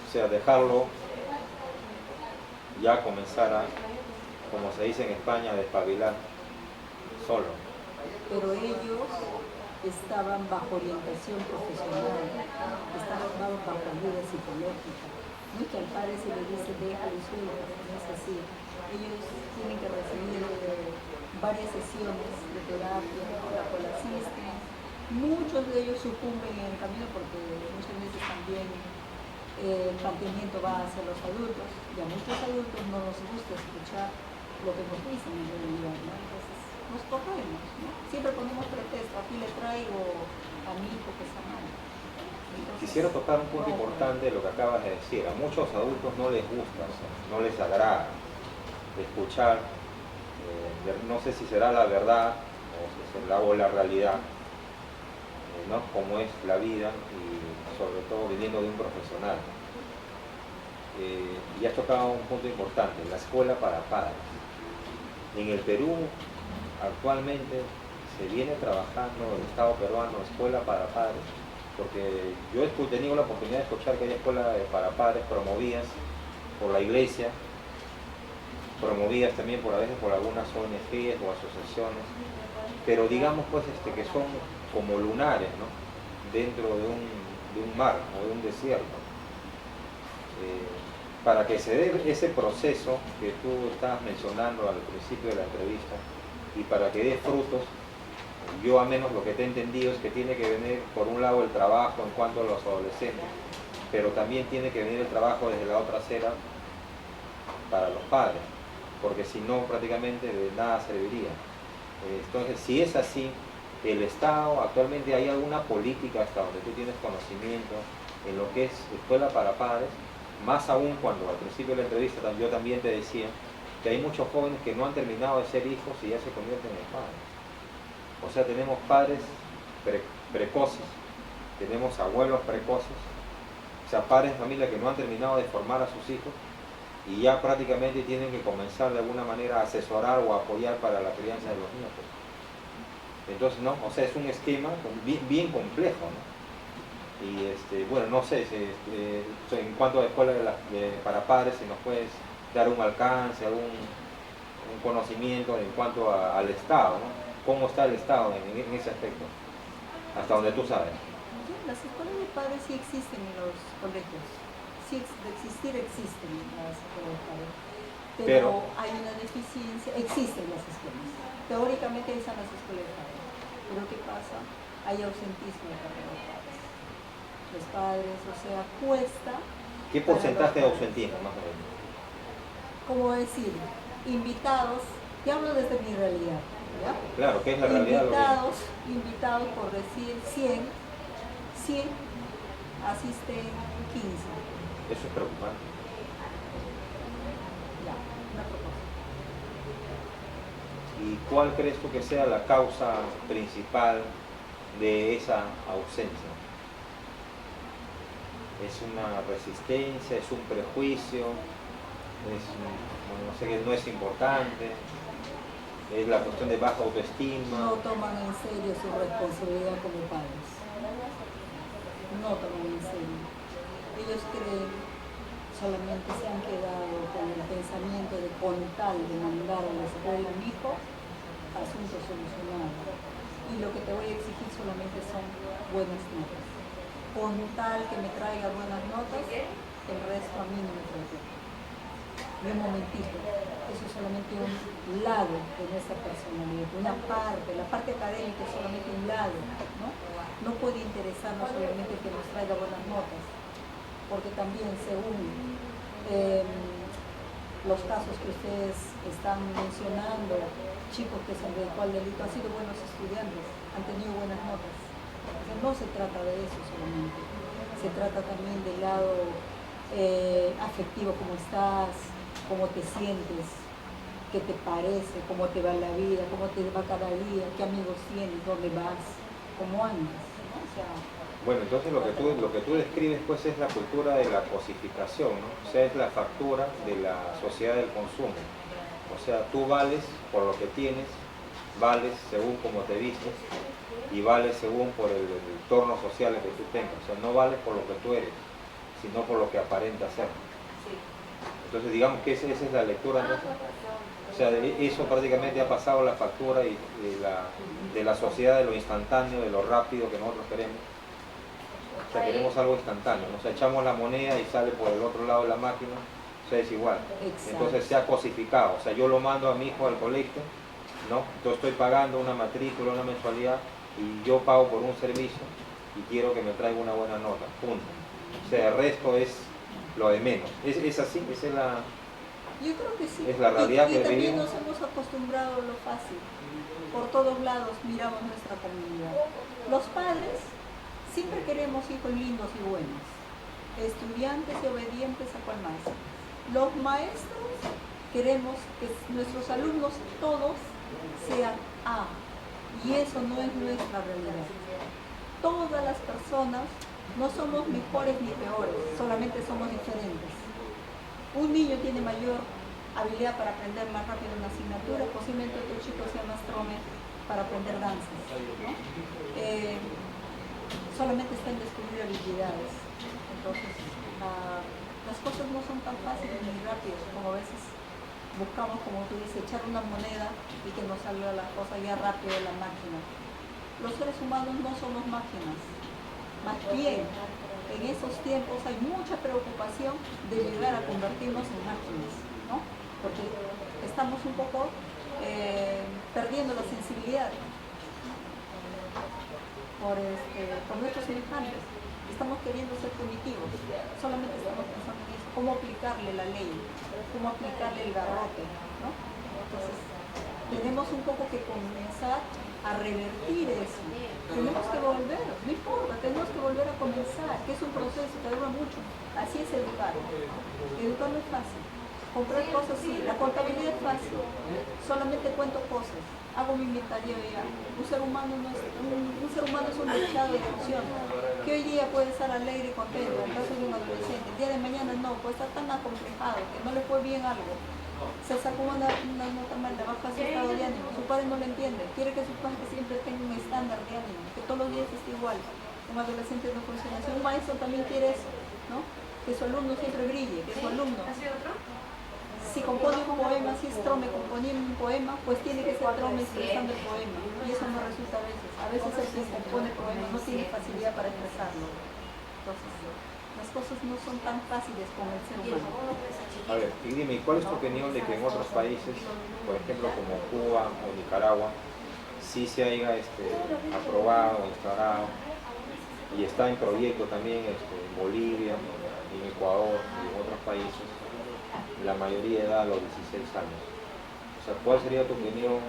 Speaker 1: O sea, dejarlo ya comenzar a, como se dice en España, a despabilar solo.
Speaker 2: Pero ellos estaban bajo orientación profesional, estaban bajo ayuda psicológica. No es que al padre se le dice déjalo y suelta, no es así. Ellos tienen que recibir varias sesiones de terapia, la cual asisten, Muchos de ellos sucumben en el camino porque muchas veces también el planteamiento va hacia los adultos y a muchos adultos no nos gusta escuchar lo que nos dicen en realidad, ¿no? Entonces nos corremos, ¿no? Siempre ponemos pretexto, aquí le traigo a mi hijo que está mal. Entonces,
Speaker 1: quisiera tocar un punto importante de lo que acabas de decir. A muchos adultos no les gusta, o sea, no les agrada escuchar, no sé si será la verdad o si será la realidad, ¿no? Cómo es la vida y sobre todo viniendo de un profesional. Y has tocado un punto importante, la escuela para padres. En el Perú actualmente se viene trabajando el Estado peruano, escuela para padres, porque yo he tenido la oportunidad de escuchar que hay escuelas para padres promovidas por la iglesia, promovidas también por a veces por algunas ONGs o asociaciones, pero digamos pues que son como lunares, ¿no? Dentro de un mar o de un desierto. Para que se dé ese proceso que tú estabas mencionando al principio de la entrevista y para que dé frutos, yo al menos lo que te he entendido es que tiene que venir por un lado el trabajo en cuanto a los adolescentes, pero también tiene que venir el trabajo desde la otra acera para los padres, porque si no prácticamente de nada serviría. Entonces, si es así, el Estado, actualmente hay alguna política hasta donde tú tienes conocimiento en lo que es escuela para padres, más aún cuando al principio de la entrevista yo también te decía que hay muchos jóvenes que no han terminado de ser hijos y ya se convierten en padres. O sea, tenemos padres precoces, tenemos abuelos precoces, o sea, padres de familia que no han terminado de formar a sus hijos y ya prácticamente tienen que comenzar de alguna manera a asesorar o a apoyar para la crianza de los nietos. Entonces, no, o sea, es un esquema bien complejo, ¿no? Y bueno, no sé, en cuanto a escuela para padres, si nos puedes dar un alcance, un conocimiento en cuanto al Estado, ¿no? ¿Cómo está el Estado en ese aspecto? Hasta donde tú sabes.
Speaker 2: las escuelas de padres sí existen en los colegios. Sí, de existir existen las escuelas de padres. Pero hay una deficiencia, existen las escuelas. Teóricamente están las escuelas de padres. Pero ¿qué pasa? Hay ausentismo de parte de los padres. Los padres, o sea, cuesta.
Speaker 1: ¿Qué porcentaje de ausentismo, más o menos?
Speaker 2: Como decir, invitados, te hablo desde mi realidad, ¿ya?
Speaker 1: Claro, ¿qué es la realidad?
Speaker 2: Invitados por decir 100 asisten 15.
Speaker 1: Eso es preocupante.
Speaker 2: Ya, una propuesta.
Speaker 1: ¿Y cuál crees tú que sea la causa principal de esa ausencia? ¿Es una resistencia? ¿Es un prejuicio? No sé, que no es importante? ¿Es la cuestión de baja autoestima?
Speaker 2: No toman en serio su responsabilidad como padres. No toman en serio. Ellos creen, solamente se han quedado con el pensamiento de con tal de mandar a la escuela a mi hijo, asunto solucionado. Y lo que te voy a exigir solamente son buenas notas. Con tal que me traiga buenas notas, el resto a mí no me preocupa. Y un momentito, eso es solamente un lado de nuestra personalidad, una parte, la parte académica es solamente un lado, ¿no? No puede interesarnos solamente que nos traiga buenas notas, porque también según los casos que ustedes están mencionando, chicos que se han dedicado al delito, han sido buenos estudiantes, han tenido buenas notas. O sea, no se trata de eso solamente, se trata también del lado afectivo, cómo estás, cómo te sientes, qué te parece, cómo te va la vida, cómo te va cada día, qué amigos tienes, dónde vas, cómo andas, ¿no? O sea,
Speaker 1: bueno, entonces lo que tú describes pues es la cultura de la cosificación, ¿no? O sea, es la factura de la sociedad del consumo. O sea, tú vales por lo que tienes, vales según cómo te vistes y vales según por el entorno social que tú tengas. O sea, no vales por lo que tú eres, sino por lo que aparenta ser. Entonces digamos que esa es la lectura, ¿no? O sea, eso prácticamente ha pasado la factura de la sociedad, de lo instantáneo, de lo rápido que nosotros queremos. O sea, queremos algo instantáneo, nos echamos la moneda y sale por el otro lado de la máquina, o sea, es igual.
Speaker 2: exacto.
Speaker 1: Entonces se ha cosificado, o sea, yo lo mando a mi hijo al colegio, ¿no? Entonces estoy pagando una matrícula, una mensualidad, y yo pago por un servicio y quiero que me traiga una buena nota, punto. O sea, el resto es lo de menos. ¿Es así? ¿Esa es la,
Speaker 2: Yo creo que sí.
Speaker 1: es la realidad
Speaker 2: y
Speaker 1: que
Speaker 2: también
Speaker 1: vivimos?
Speaker 2: nos hemos acostumbrado a lo fácil. Por todos lados miramos nuestra comunidad. Los padres siempre queremos hijos lindos y buenos, estudiantes y obedientes a cual maestro. Los maestros queremos que nuestros alumnos todos sean A, y eso no es nuestra realidad. Todas las personas no somos mejores ni peores, solamente somos diferentes. Un niño tiene mayor habilidad para aprender más rápido una asignatura, posiblemente otro chico sea más trome para aprender danzas, ¿no? Solamente está en descubrir habilidades. Entonces, las cosas no son tan fáciles ni rápidas como a veces buscamos, como tú dices, echar una moneda y que nos salga la cosa ya rápido de la máquina. Los seres humanos no somos máquinas, más bien en esos tiempos hay mucha preocupación de llegar a convertirnos en máquinas, ¿no? Porque estamos un poco perdiendo la sensibilidad por nuestros semejantes. Estamos queriendo ser primitivos, solamente estamos pensando en eso, cómo aplicarle la ley, cómo aplicarle el garrote, ¿no? Entonces, tenemos un poco que comenzar a revertir eso. Tenemos que volver, no importa, tenemos que volver a comenzar, que es un proceso que dura mucho. Así es educar. Educar no es fácil. Comprar cosas sí, la contabilidad es fácil. Solamente cuento cosas, hago mi inventario ya. Un ser humano es un lechado de emociones, que hoy día puede estar alegre y contento, en el caso de un adolescente. El día de mañana no, puede estar tan acomplejado que no le fue bien algo. Se sacó una nota mal, le baja su estado de ánimo, su padre no lo entiende, quiere que su padre siempre tenga un estándar de ánimo, que todos los días esté igual. Un adolescente no funciona así, un maestro también quiere eso, ¿no? Que su alumno siempre brille, que su alumno, si compone un poema, si es trome componiendo un poema, pues tiene que ser trome expresando el poema, y eso no resulta a veces el que compone poemas no tiene facilidad para expresarlo. Entonces, las cosas no son tan fáciles como el ser humano.
Speaker 1: A ver, y dime, ¿cuál es tu opinión de que en otros países, por ejemplo como Cuba o Nicaragua, sí se haya aprobado, instalado, y está en proyecto también en Bolivia, en Ecuador y en otros países, la mayoría de edad a los 16 años? O sea, ¿cuál sería tu opinión?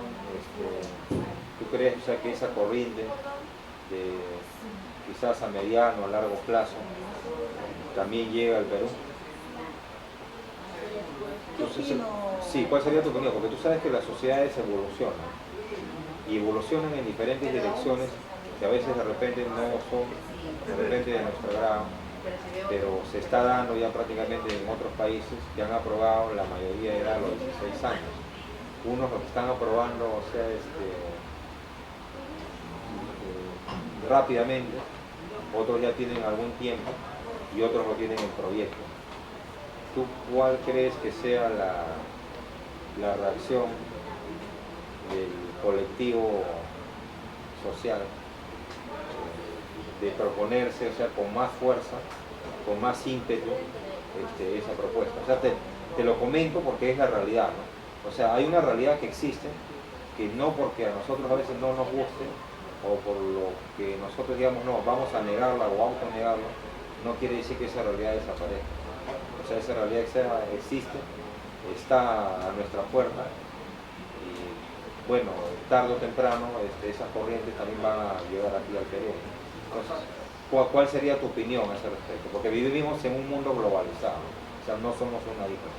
Speaker 1: ¿Tú crees, o sea, que esa corriente, quizás a mediano, a largo plazo, también llega al Perú? Entonces, sí, ¿cuál sería tu opinión? Porque tú sabes que las sociedades evolucionan y evolucionan en diferentes direcciones que a veces de repente no son de nuestro grado, pero se está dando ya prácticamente en otros países que han aprobado la mayoría de edad a los 16 años. Unos lo que están aprobando, o sea, rápidamente, otros ya tienen algún tiempo y otros lo tienen en proyecto. ¿Tú cuál crees que sea la reacción del colectivo social de proponerse, o sea, con más fuerza, con más ímpetu, esa propuesta? O sea, te lo comento porque es la realidad, ¿no? O sea, hay una realidad que existe, que no porque a nosotros a veces no nos guste, o por lo que nosotros digamos, no, vamos a negarla o vamos a negarla, no quiere decir que esa realidad desaparezca. O sea, esa realidad existe, está a nuestra puerta, y bueno, tarde o temprano esas corrientes también van a llegar aquí al Perú. Entonces, ¿cuál sería tu opinión a ese respecto? Porque vivimos en un mundo globalizado, o sea, no somos una isla.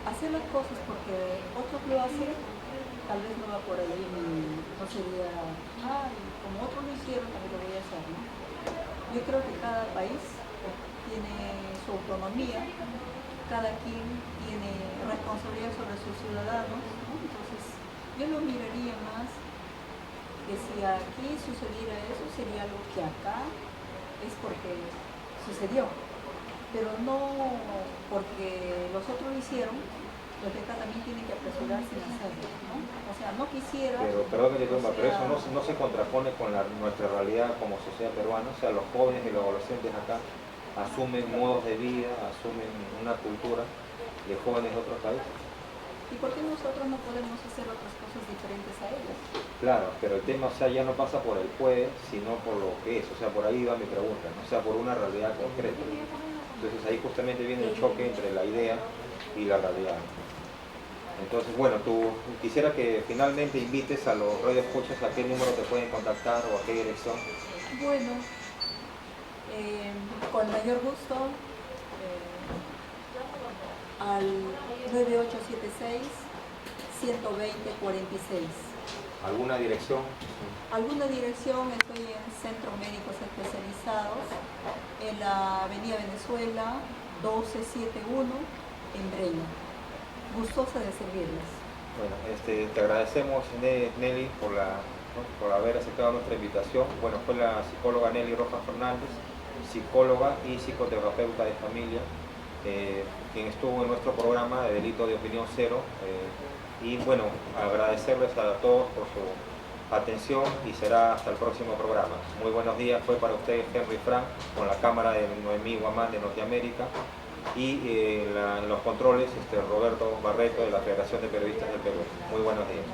Speaker 2: Hacer las cosas porque otros lo hacen, tal vez no va por ahí, no sería, como otros lo hicieron, también lo voy a hacer, ¿no? Yo creo que cada país tiene su autonomía, cada quien tiene responsabilidad sobre sus ciudadanos, ¿no? Entonces, yo lo miraría más que si aquí sucediera eso, sería algo que acá es porque sucedió, pero no porque los otros lo hicieron, los de acá también tienen que apresurarse en hacerlo, ¿no? O sea, no quisiera...
Speaker 1: Pero, perdón que te interrumpa, pero eso no se contrapone con nuestra realidad como sociedad peruana. O sea, los jóvenes y los adolescentes acá asumen modos de vida, asumen una cultura de jóvenes de otros países.
Speaker 2: ¿Y por qué nosotros no podemos hacer otras cosas diferentes a ellas?
Speaker 1: Claro, pero el tema, o sea, ya no pasa por el puede, sino por lo que es, o sea, por ahí va mi pregunta, ¿no? O sea, por una realidad concreta. Entonces ahí justamente viene el choque entre la idea y la realidad. Entonces, bueno, tú quisiera que finalmente invites a los radioescuchas a qué número te pueden contactar o a qué dirección.
Speaker 2: Bueno, con mayor gusto al 9876-120-46.
Speaker 1: ¿Alguna dirección?
Speaker 2: ¿Alguna dirección? Estoy en Centros Médicos Especializados, en la Avenida Venezuela 1271, en Breña. Gustosa de servirles.
Speaker 1: Bueno, te agradecemos, Nelly, por haber aceptado nuestra invitación. Bueno, fue la psicóloga Nelly Rojas Fernández, psicóloga y psicoterapeuta de familia, quien estuvo en nuestro programa de Delito de Opinión Cero. Y bueno, agradecerles a todos por su atención y será hasta el próximo programa. Muy buenos días, fue para ustedes Henry Frank con la cámara de Noemí Guamán de Norteamérica y en los controles Roberto Barreto de la Federación de Periodistas del Perú. Muy buenos días.